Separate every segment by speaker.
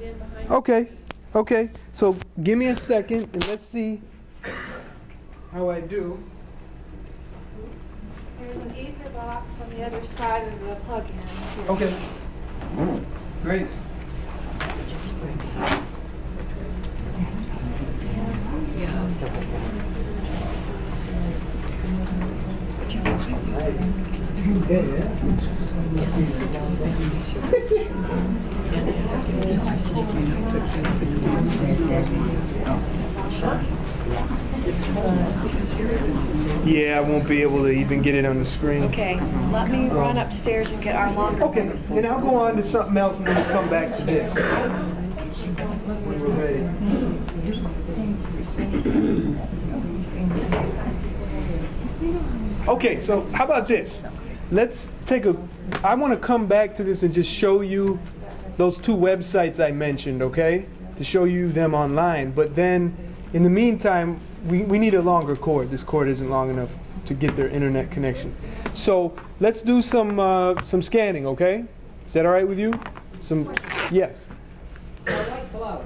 Speaker 1: in behind.
Speaker 2: Okay, okay. So give me a second and let's see how I do.
Speaker 1: There's an ether box on the other side of the plug-in.
Speaker 2: Okay. Great. Yeah, I won't be able to even get it on the screen.
Speaker 1: Okay, let me run upstairs and get our longer.
Speaker 2: Okay, and I'll go on to something else and then we'll come back to this when we're ready. Okay, so how about this? Let's take I want to come back to this and just show you those two websites I mentioned, okay? To show you them online. But then, in the meantime, we need a longer cord. This cord isn't long enough to get their internet connection. So let's do some scanning, okay? Is that all right with you? Yes.
Speaker 3: I like glove.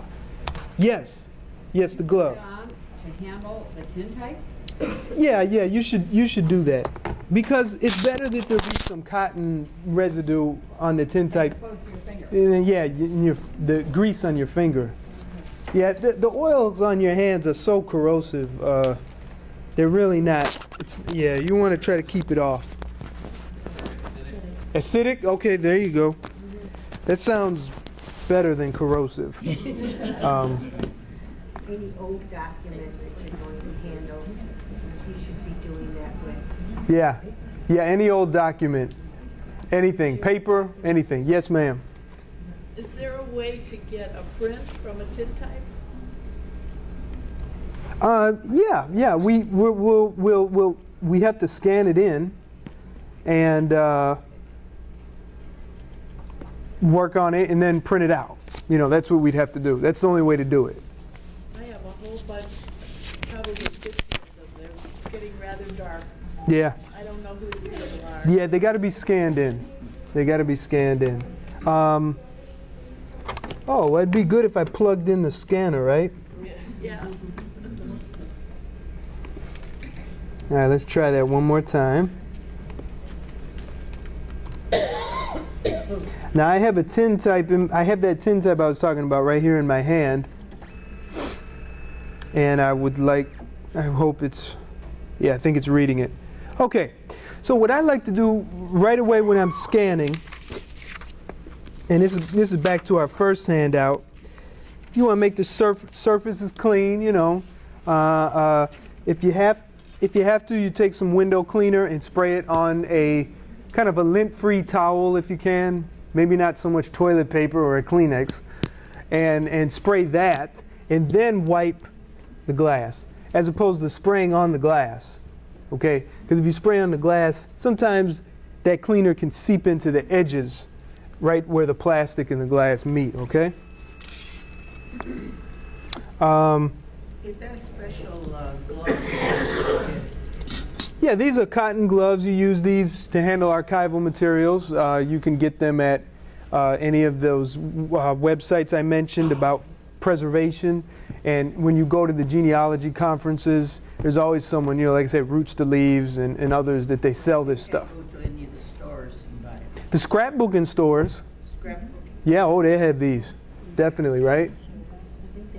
Speaker 2: Yes. Yes, the glove.
Speaker 3: Put on to handle the tintype.
Speaker 2: Yeah, you should do that because it's better that there be some cotton residue on the tintype.
Speaker 3: Close to your finger.
Speaker 2: Yeah, the grease on your finger. Yeah, the oils on your hands are so corrosive. They're really not. Yeah, you want to try to keep it off. Acidic? Okay, there you go. That sounds better than corrosive.
Speaker 4: Any old document that you're going to handle, you should be doing that with.
Speaker 2: Yeah, any old document. Anything, paper, anything. Yes, ma'am.
Speaker 5: Is there a way to get a print from a tintype?
Speaker 2: Yeah. We have to scan it in and work on it and then print it out. You know, that's what we'd have to do. That's the only way to do it.
Speaker 5: I have a whole bunch, probably 50 of them. They're getting rather dark.
Speaker 2: Yeah.
Speaker 5: I don't know who the people are.
Speaker 2: Yeah, they got to be scanned in. They got to be scanned in. Oh, it'd be good if I plugged in the scanner, right?
Speaker 5: Yeah.
Speaker 2: All right, let's try that one more time. Now I have a tintype. I have that tintype I was talking about right here in my hand, and I hope it's. Yeah, I think it's reading it. Okay, so what I like to do right away when I'm scanning, and this is back to our first handout. You want to make the surfaces clean. You know, if you have to, you take some window cleaner and spray it on a kind of a lint-free towel if you can. Maybe not so much toilet paper or a Kleenex, and spray that, and then wipe the glass, as opposed to spraying on the glass. Okay, because if you spray on the glass, sometimes that cleaner can seep into the edges, right where the plastic and the glass meet. Okay.
Speaker 4: Is there a special glove?
Speaker 2: Yeah, these are cotton gloves. You use these to handle archival materials. You can get them at any of those websites I mentioned about preservation. And when you go to the genealogy conferences, there's always someone, you know, like I said, Roots to Leaves and others that they sell this stuff.
Speaker 4: Go to any of the stores and buy it.
Speaker 2: The scrapbooking stores.
Speaker 4: Scrapbooking.
Speaker 2: Yeah, oh, they have these. Definitely, right?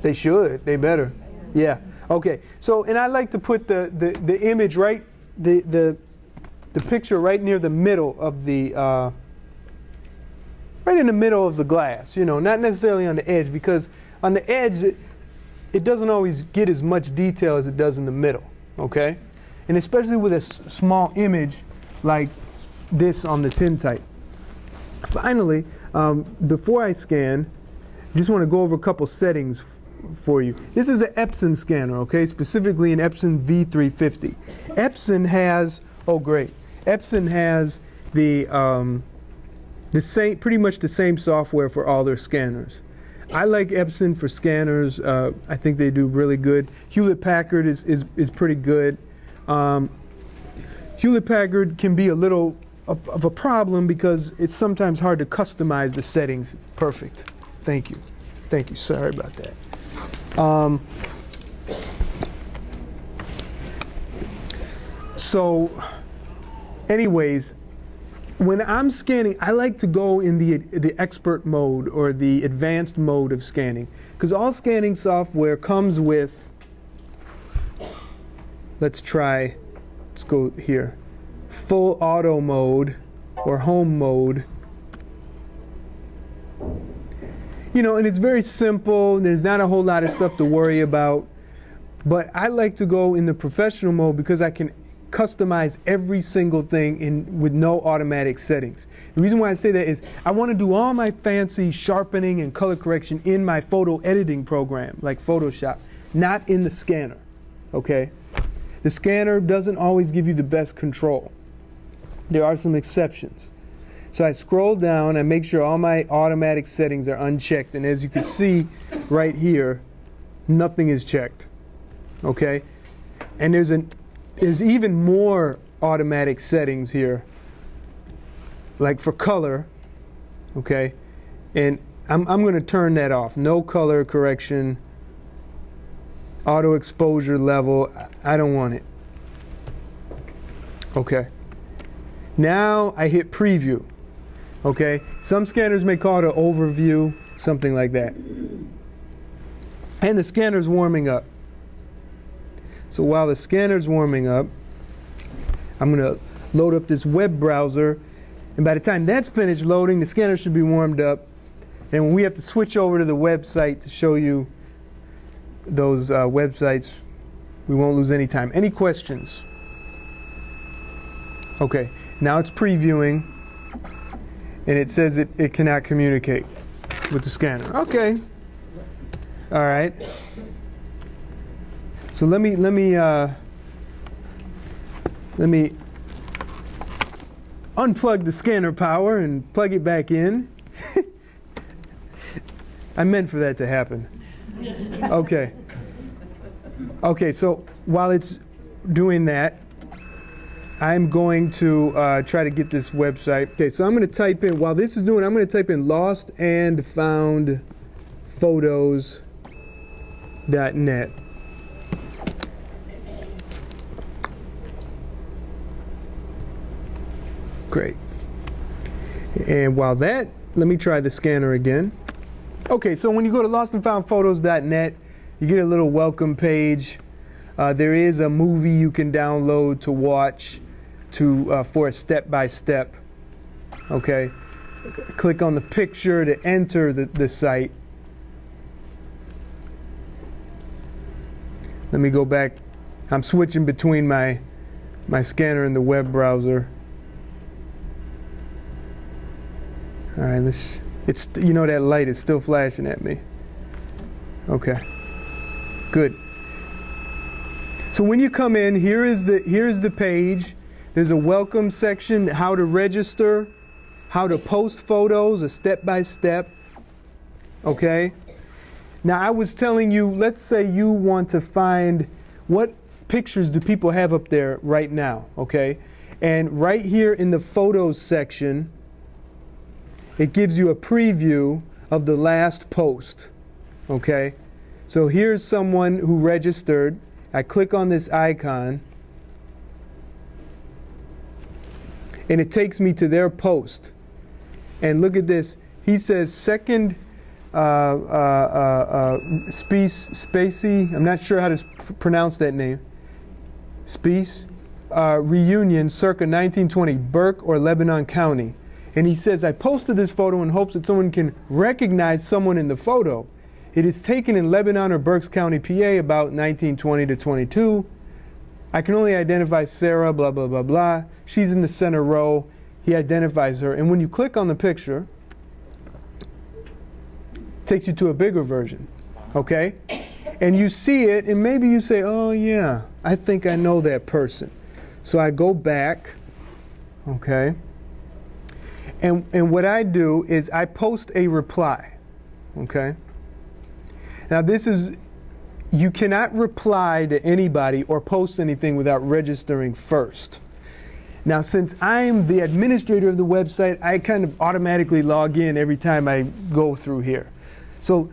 Speaker 2: They should. They better. Yeah. Okay. So, and I like to put the image right, the picture right near the middle of the, right in the middle of the glass, you know, not necessarily on the edge, because on the edge, it doesn't always get as much detail as it does in the middle, okay? And especially with a small image like this on the tintype. Finally, before I scan, I just want to go over a couple settings for you. This is an Epson scanner, okay? Specifically an Epson V350. Epson has, oh great, Epson has the same, pretty much the same software for all their scanners. I like Epson for scanners. I think they do really good. Hewlett-Packard is pretty good. Hewlett-Packard can be a little of a problem because it's sometimes hard to customize the settings perfect. Thank you. Thank you. Sorry about that. So, anyways, when I'm scanning, I like to go in the expert mode or the advanced mode of scanning, because all scanning software comes with, let's go here, full auto mode or home mode. You know, and it's very simple. There's not a whole lot of stuff to worry about. But I like to go in the professional mode because I can customize every single thing with no automatic settings. The reason why I say that is I want to do all my fancy sharpening and color correction in my photo editing program, like Photoshop, not in the scanner, okay? The scanner doesn't always give you the best control. There are some exceptions. So I scroll down, I make sure all my automatic settings are unchecked, and as you can see right here, nothing is checked, okay? And there's even more automatic settings here, like for color, okay? And I'm going to turn that off. No color correction, auto exposure level, I don't want it. Okay. Now I hit preview, okay? Some scanners may call it an overview, something like that. And the scanner's warming up. So while the scanner's warming up, I'm going to load up this web browser. And by the time that's finished loading, the scanner should be warmed up. And when we have to switch over to the website to show you those websites, we won't lose any time. Any questions? Okay, now it's previewing. And it says it cannot communicate with the scanner. Okay. All right. So let me unplug the scanner power and plug it back in. I meant for that to happen. Okay. Okay, so while it's doing that, I'm going to try to get this website. Okay, so I'm going to type in, while this is doing, I'm going to type in lostandfoundphotos.net. Great. And while that, let me try the scanner again. Okay, so when you go to lostandfoundphotos.net, you get a little welcome page. There is a movie you can download to watch for a step-by-step. Okay. Click on the picture to enter the site. Let me go back. I'm switching between my scanner and the web browser. All right, it's, you know, that light is still flashing at me. Okay, good. So when you come in, here's the page. There's a welcome section, how to register, how to post photos, a step-by-step. Okay. Now I was telling you, let's say you want to find what pictures do people have up there right now, okay? And right here in the photos section, it gives you a preview of the last post, okay? So here's someone who registered. I click on this icon, and it takes me to their post. And look at this. He says second Spacey, I'm not sure how to pronounce that name. Reunion circa 1920, Burke or Lebanon County. And he says, I posted this photo in hopes that someone can recognize someone in the photo. It is taken in Lebanon or Berks County, PA, about 1920 to 22. I can only identify Sarah, blah, blah, blah, blah. She's in the center row. He identifies her. And when you click on the picture, it takes you to a bigger version, okay? And you see it, and maybe you say, oh, yeah, I think I know that person. So I go back, okay? And what I do is I post a reply, okay? Now this is, you cannot reply to anybody or post anything without registering first. Now since I'm the administrator of the website, I kind of automatically log in every time I go through here. So